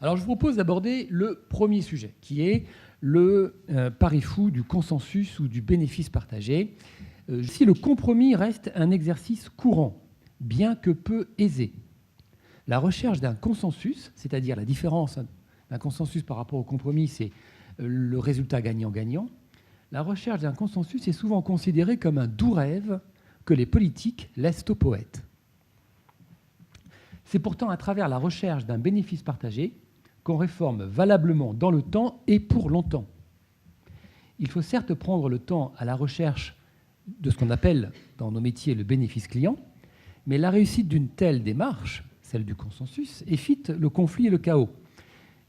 Alors je vous propose d'aborder le premier sujet, qui est le pari fou du consensus ou du bénéfice partagé. Si le compromis reste un exercice courant, bien que peu aisé, la recherche d'un consensus, c'est-à-dire la différence d'un consensus par rapport au compromis, c'est le résultat gagnant-gagnant. La recherche d'un consensus est souvent considérée comme un doux rêve que les politiques laissent aux poètes. C'est pourtant à travers la recherche d'un bénéfice partagé qu'on réforme valablement dans le temps et pour longtemps. Il faut certes prendre le temps à la recherche de ce qu'on appelle dans nos métiers le bénéfice client, mais la réussite d'une telle démarche, celle du consensus, évite le conflit et le chaos.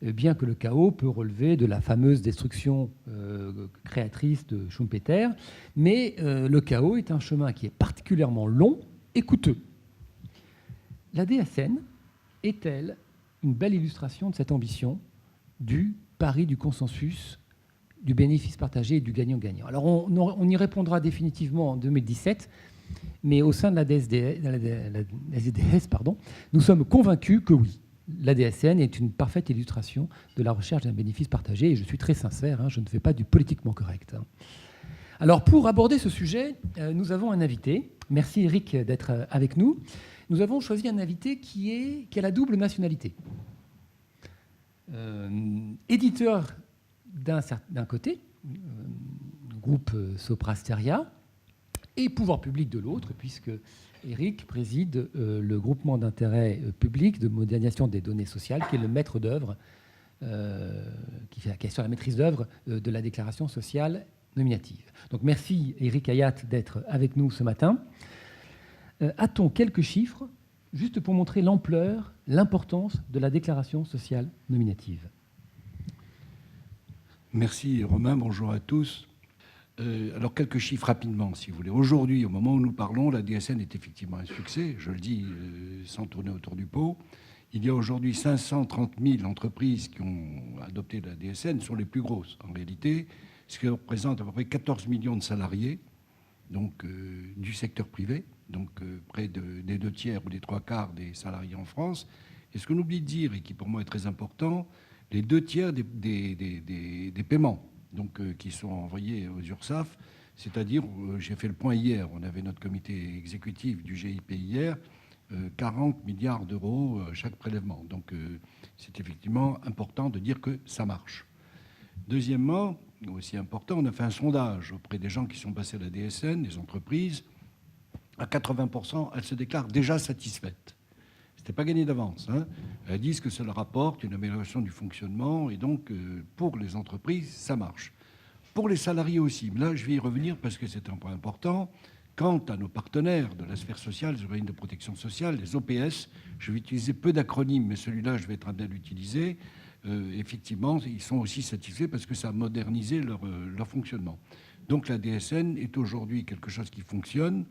Bien que le chaos peut relever de la fameuse destruction créatrice de Schumpeter, mais le chaos est un chemin qui est particulièrement long et coûteux. La DSN est-elle une belle illustration de cette ambition du pari du consensus, du bénéfice partagé et du gagnant-gagnant? Alors on y répondra définitivement en 2017, mais au sein de la SDDS, nous sommes convaincus que oui, la DSN est une parfaite illustration de la recherche d'un bénéfice partagé, et je suis très sincère, je ne fais pas du politiquement correct. Alors pour aborder ce sujet, nous avons un invité. Merci Eric d'être avec nous. Nous avons choisi un invité qui a la double nationalité. Éditeur d'un côté, groupe Soprasteria, et pouvoir public de l'autre, puisque Eric préside le groupement d'intérêt public de modernisation des données sociales, qui est le maître d'œuvre, qui fait la question de la maîtrise d'œuvre de la déclaration sociale nominative. Donc merci Eric Hayat d'être avec nous ce matin. A-t-on quelques chiffres, juste pour montrer l'ampleur, l'importance de la déclaration sociale nominative? Merci Romain, bonjour à tous. Alors quelques chiffres rapidement, si vous voulez. Aujourd'hui, au moment où nous parlons, la DSN est effectivement un succès, je le dis sans tourner autour du pot. Il y a aujourd'hui 530 000 entreprises qui ont adopté la DSN, sont les plus grosses en réalité, ce qui représente à peu près 14 millions de salariés, donc du secteur privé, donc près des 2/3 ou des 3/4 des salariés en France. Et ce qu'on oublie de dire, et qui pour moi est très important, les 2/3 des paiements donc, qui sont envoyés aux URSSAF, c'est-à-dire, j'ai fait le point hier, on avait notre comité exécutif du GIP hier, 40 milliards d'euros chaque prélèvement. Donc c'est effectivement important de dire que ça marche. Deuxièmement, aussi important, on a fait un sondage auprès des gens qui sont passés à la DSN, des entreprises. À 80%, elles se déclarent déjà satisfaites. Ce n'était pas gagné d'avance. Elles disent que ça leur apporte une amélioration du fonctionnement et donc pour les entreprises, ça marche. Pour les salariés aussi, mais là je vais y revenir parce que c'est un point important. Quant à nos partenaires de la sphère sociale, les organismes de protection sociale, les OPS, je vais utiliser peu d'acronymes, mais celui-là je vais être amené à l'utiliser. Effectivement, ils sont aussi satisfaits parce que ça a modernisé leur fonctionnement. Donc la DSN est aujourd'hui quelque chose qui fonctionne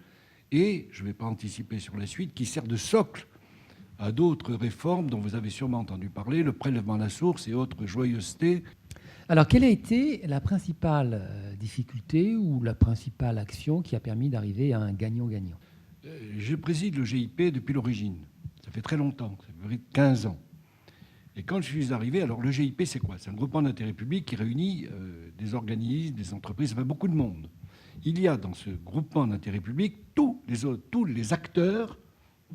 et, je ne vais pas anticiper sur la suite, qui sert de socle à d'autres réformes dont vous avez sûrement entendu parler, le prélèvement à la source et autres joyeusetés. Alors, quelle a été la principale difficulté ou la principale action qui a permis d'arriver à un gagnant-gagnant? Je préside le GIP depuis l'origine. Ça fait très longtemps, ça fait 15 ans. Et quand je suis arrivé, alors le GIP, c'est quoi? C'est un groupement d'intérêt public qui réunit des organismes, des entreprises, enfin beaucoup de monde. Il y a dans ce groupement d'intérêt public tous les acteurs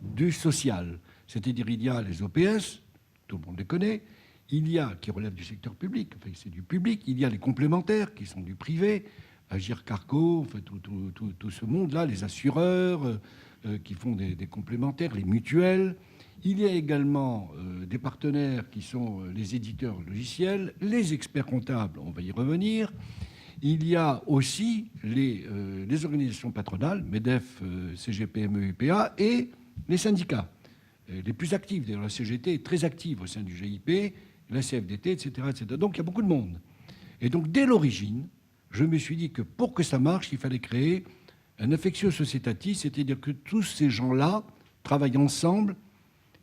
du social. C'est-à-dire, il y a les OPS, tout le monde les connaît, il y a, qui relèvent du secteur public, enfin c'est du public, il y a les complémentaires qui sont du privé, Agir Carco, enfin, tout ce monde-là, les assureurs qui font des complémentaires, les mutuelles. Il y a également des partenaires qui sont les éditeurs logiciels, les experts comptables, on va y revenir. Il y a aussi les organisations patronales, MEDEF, CGPME, UPA, et les syndicats. Les plus actifs, d'ailleurs la CGT est très active au sein du GIP, la CFDT, etc., etc. Donc il y a beaucoup de monde. Et donc dès l'origine, je me suis dit que pour que ça marche, il fallait créer un affectio societatis, c'est-à-dire que tous ces gens-là travaillent ensemble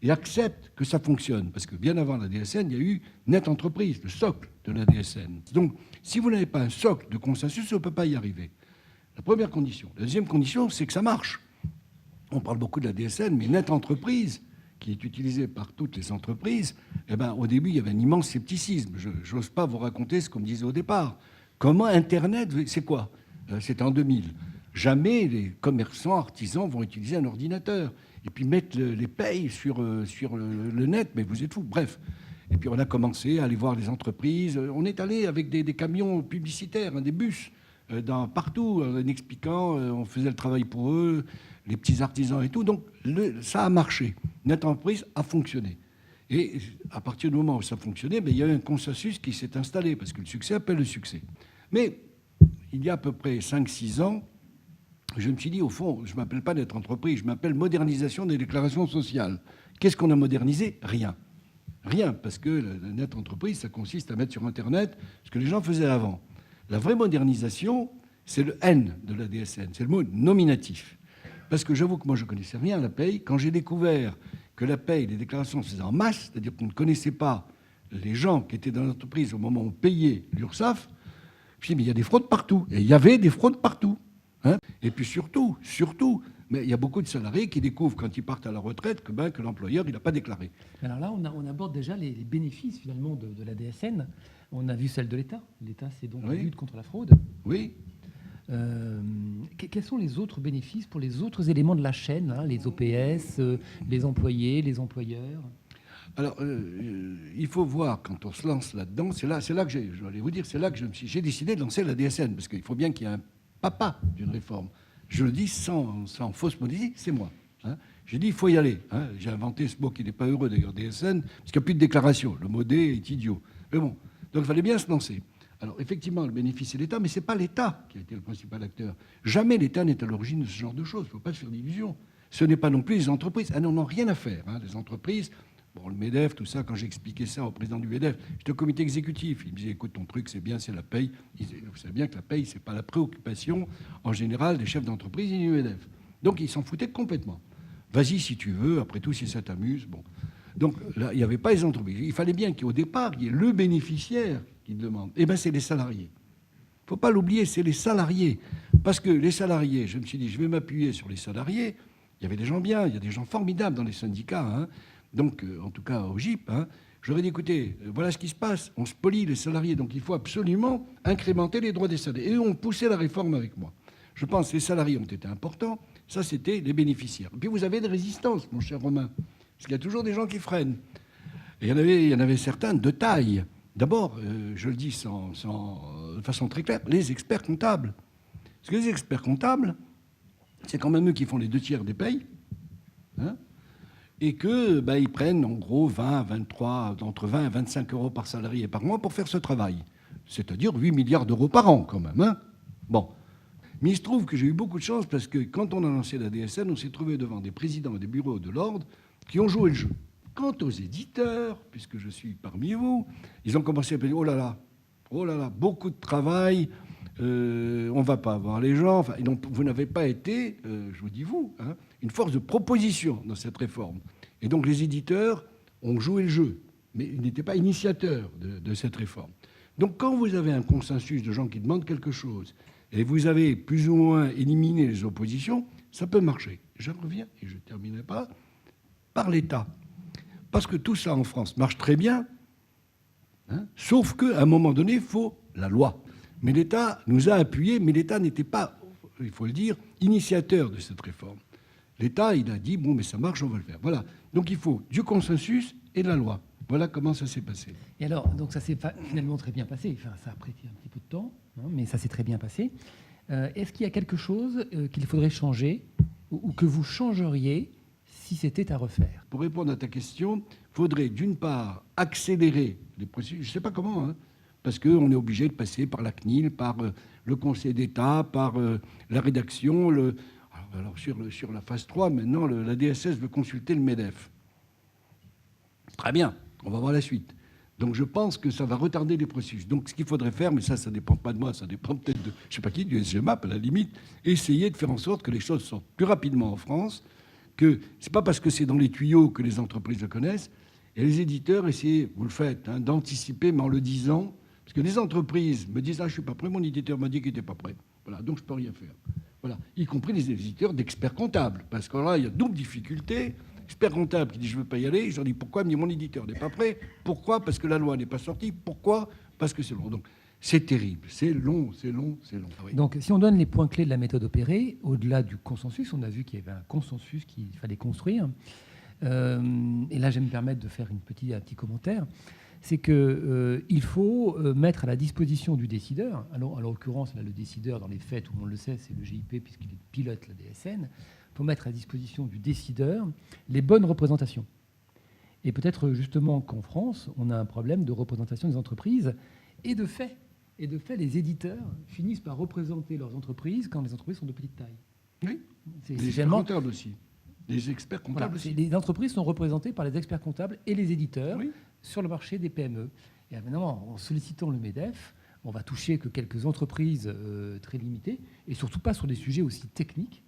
et acceptent que ça fonctionne. Parce que bien avant la DSN, il y a eu Net Entreprise, le socle de la DSN. Donc si vous n'avez pas un socle de consensus, on ne peut pas y arriver. La première condition. La deuxième condition, c'est que ça marche. On parle beaucoup de la DSN, mais Net Entreprise, qui est utilisé par toutes les entreprises, eh ben, au début, il y avait un immense scepticisme. Je n'ose pas vous raconter ce qu'on me disait au départ. Comment Internet, c'est quoi? C'était en 2000. Jamais les commerçants, artisans vont utiliser un ordinateur. Et puis mettre les payes sur le net, mais vous êtes fous. Bref. Et puis on a commencé à aller voir les entreprises. On est allé avec des camions publicitaires, hein, des bus, partout, en expliquant, on faisait le travail pour eux, les petits artisans et tout. Donc ça a marché. Notre entreprise a fonctionné. Et à partir du moment où ça fonctionnait, il y a eu un consensus qui s'est installé, parce que le succès appelle le succès. Mais il y a à peu près 5-6 ans, je me suis dit, au fond, je ne m'appelle pas d'être entreprise, je m'appelle modernisation des déclarations sociales. Qu'est-ce qu'on a modernisé? Rien. Rien, parce que la nette entreprise, ça consiste à mettre sur Internet ce que les gens faisaient avant. La vraie modernisation, c'est le N de la DSN, c'est le mot nominatif. Parce que j'avoue que moi, je ne connaissais rien à la paye. Quand j'ai découvert que la paye, les déclarations se faisaient en masse, c'est-à-dire qu'on ne connaissait pas les gens qui étaient dans l'entreprise au moment où on payait l'URSSAF, je me suis dit, mais il y a des fraudes partout. Et il y avait des fraudes partout. Hein, et puis surtout, mais il y a beaucoup de salariés qui découvrent quand ils partent à la retraite que l'employeur il n'a pas déclaré. Alors là, on aborde déjà les bénéfices finalement de la DSN. On a vu celle de l'État. L'État, c'est donc la lutte contre la fraude. Oui. Quels sont les autres bénéfices pour les autres éléments de la chaîne, hein, les OPS, les employés, les employeurs? Alors, il faut voir, quand on se lance là-dedans, c'est là que je vais vous dire, c'est là que j'ai décidé de lancer la DSN, parce qu'il faut bien qu'il y ait un papa d'une réforme. Je le dis sans fausse modestie, c'est moi. Hein. J'ai dit, il faut y aller. Hein. J'ai inventé ce mot qui n'est pas heureux, d'ailleurs, DSN, parce qu'il n'y a plus de déclaration. Le mot D est idiot. Mais bon, donc il fallait bien se lancer. Alors, effectivement, le bénéfice, c'est l'État, mais ce n'est pas l'État qui a été le principal acteur. Jamais l'État n'est à l'origine de ce genre de choses. Il ne faut pas se faire d'illusions. Ce n'est pas non plus les entreprises. Elles n'en ont rien à faire. Hein. Les entreprises, bon, le MEDEF, tout ça, quand j'ai expliqué ça au président du MEDEF, j'étais au comité exécutif. Il me disait, écoute, ton truc, c'est bien, c'est la paye. Vous savez bien que la paye, ce n'est pas la préoccupation, en général, des chefs d'entreprise et du MEDEF. Donc, ils s'en foutaient complètement. Vas-y, si tu veux, après tout, si ça t'amuse. Bon. Donc, là, il n'y avait pas les entreprises. Il fallait bien qu'au départ, il y ait le bénéficiaire qui demande. Eh bien, c'est les salariés. Il ne faut pas l'oublier, c'est les salariés. Parce que les salariés, je me suis dit, je vais m'appuyer sur les salariés. Il y avait des gens bien, il y a des gens formidables dans les syndicats, hein. Donc, en tout cas, au GIP, hein, j'aurais dit, écoutez, voilà ce qui se passe. On spolie les salariés, donc il faut absolument incrémenter les droits des salariés. Et on poussait la réforme avec moi. Je pense que les salariés ont été importants. Ça, c'était les bénéficiaires. Et puis, vous avez des résistances, mon cher Romain. Parce qu'il y a toujours des gens qui freinent. Et il y en avait certains de taille. D'abord, je le dis de façon très claire, les experts comptables. Parce que les experts comptables, c'est quand même eux qui font les 2/3 des payes. Hein, et qu'ils prennent en gros 23, entre 20 et 25 euros par salarié par mois pour faire ce travail. C'est-à-dire 8 milliards d'euros par an quand même. Hein. Bon. Mais il se trouve que j'ai eu beaucoup de chance parce que quand on a lancé la DSN, on s'est trouvé devant des présidents et des bureaux de l'ordre qui ont joué le jeu. Quant aux éditeurs, puisque je suis parmi vous, ils ont commencé à dire oh là là, beaucoup de travail, on ne va pas avoir les gens. Enfin, donc, vous n'avez pas été, je vous dis vous, hein, une force de proposition dans cette réforme. Et donc les éditeurs ont joué le jeu, mais ils n'étaient pas initiateurs de cette réforme. Donc quand vous avez un consensus de gens qui demandent quelque chose, et vous avez plus ou moins éliminé les oppositions, ça peut marcher. Je reviens, et je ne terminerai pas, par l'État. Parce que tout ça en France marche très bien, hein, sauf qu'à un moment donné, il faut la loi. Mais l'État nous a appuyés, mais l'État n'était pas, il faut le dire, initiateur de cette réforme. L'État, il a dit, bon, mais ça marche, on va le faire. Voilà. Donc il faut du consensus et de la loi. Voilà comment ça s'est passé. Et alors, donc ça s'est finalement très bien passé. Enfin, ça a pris un petit peu de temps, hein, mais ça s'est très bien passé. Est-ce qu'il y a quelque chose qu'il faudrait changer ou que vous changeriez si c'était à refaire? Pour répondre à ta question, il faudrait d'une part accélérer les processus. Je ne sais pas comment, hein, parce qu'on est obligé de passer par la CNIL, par le Conseil d'État, par la rédaction. Alors sur la phase 3, maintenant, la DSS veut consulter le MEDEF. Très bien, on va voir la suite. Donc je pense que ça va retarder les processus. Donc ce qu'il faudrait faire, mais ça ne dépend pas de moi, ça dépend peut-être de, je ne sais pas qui, du SGMAP à la limite, essayer de faire en sorte que les choses sortent plus rapidement en France, que ce n'est pas parce que c'est dans les tuyaux que les entreprises le connaissent, et les éditeurs, essayez, vous le faites, hein, d'anticiper, mais en le disant, parce que les entreprises me disent « Ah, je ne suis pas prêt, mon éditeur m'a dit qu'il n'était pas prêt. » Voilà, donc je ne peux rien faire. Voilà, y compris les éditeurs d'experts comptables, parce que là, il y a double difficulté. expert comptable qui dit je ne veux pas y aller, je leur dis pourquoi? Il me dit mon éditeur n'est pas prêt. Pourquoi? Parce que la loi n'est pas sortie. Pourquoi? Parce que c'est long. Donc c'est terrible, c'est long, c'est long, c'est long. Ah oui. Donc si on donne les points clés de la méthode opérée, au-delà du consensus, on a vu qu'il y avait un consensus qu'il fallait construire. Et là, je vais me permettre de faire un petit commentaire. C'est qu'il faut mettre à la disposition du décideur, alors, en l'occurrence, là, le décideur, dans les faits, tout le monde le sait, c'est le GIP, puisqu'il pilote la DSN, il faut mettre à disposition du décideur les bonnes représentations. Et peut-être justement qu'en France, on a un problème de représentation des entreprises, et de fait, les éditeurs finissent par représenter leurs entreprises quand les entreprises sont de petite taille. Oui, C'est les experts comptables aussi. Les experts comptables aussi. Les entreprises sont représentées par les experts comptables et les éditeurs Oui. sur le marché des PME. Et maintenant, en sollicitant le MEDEF, on va toucher que quelques entreprises très limitées, et surtout pas sur des sujets aussi techniques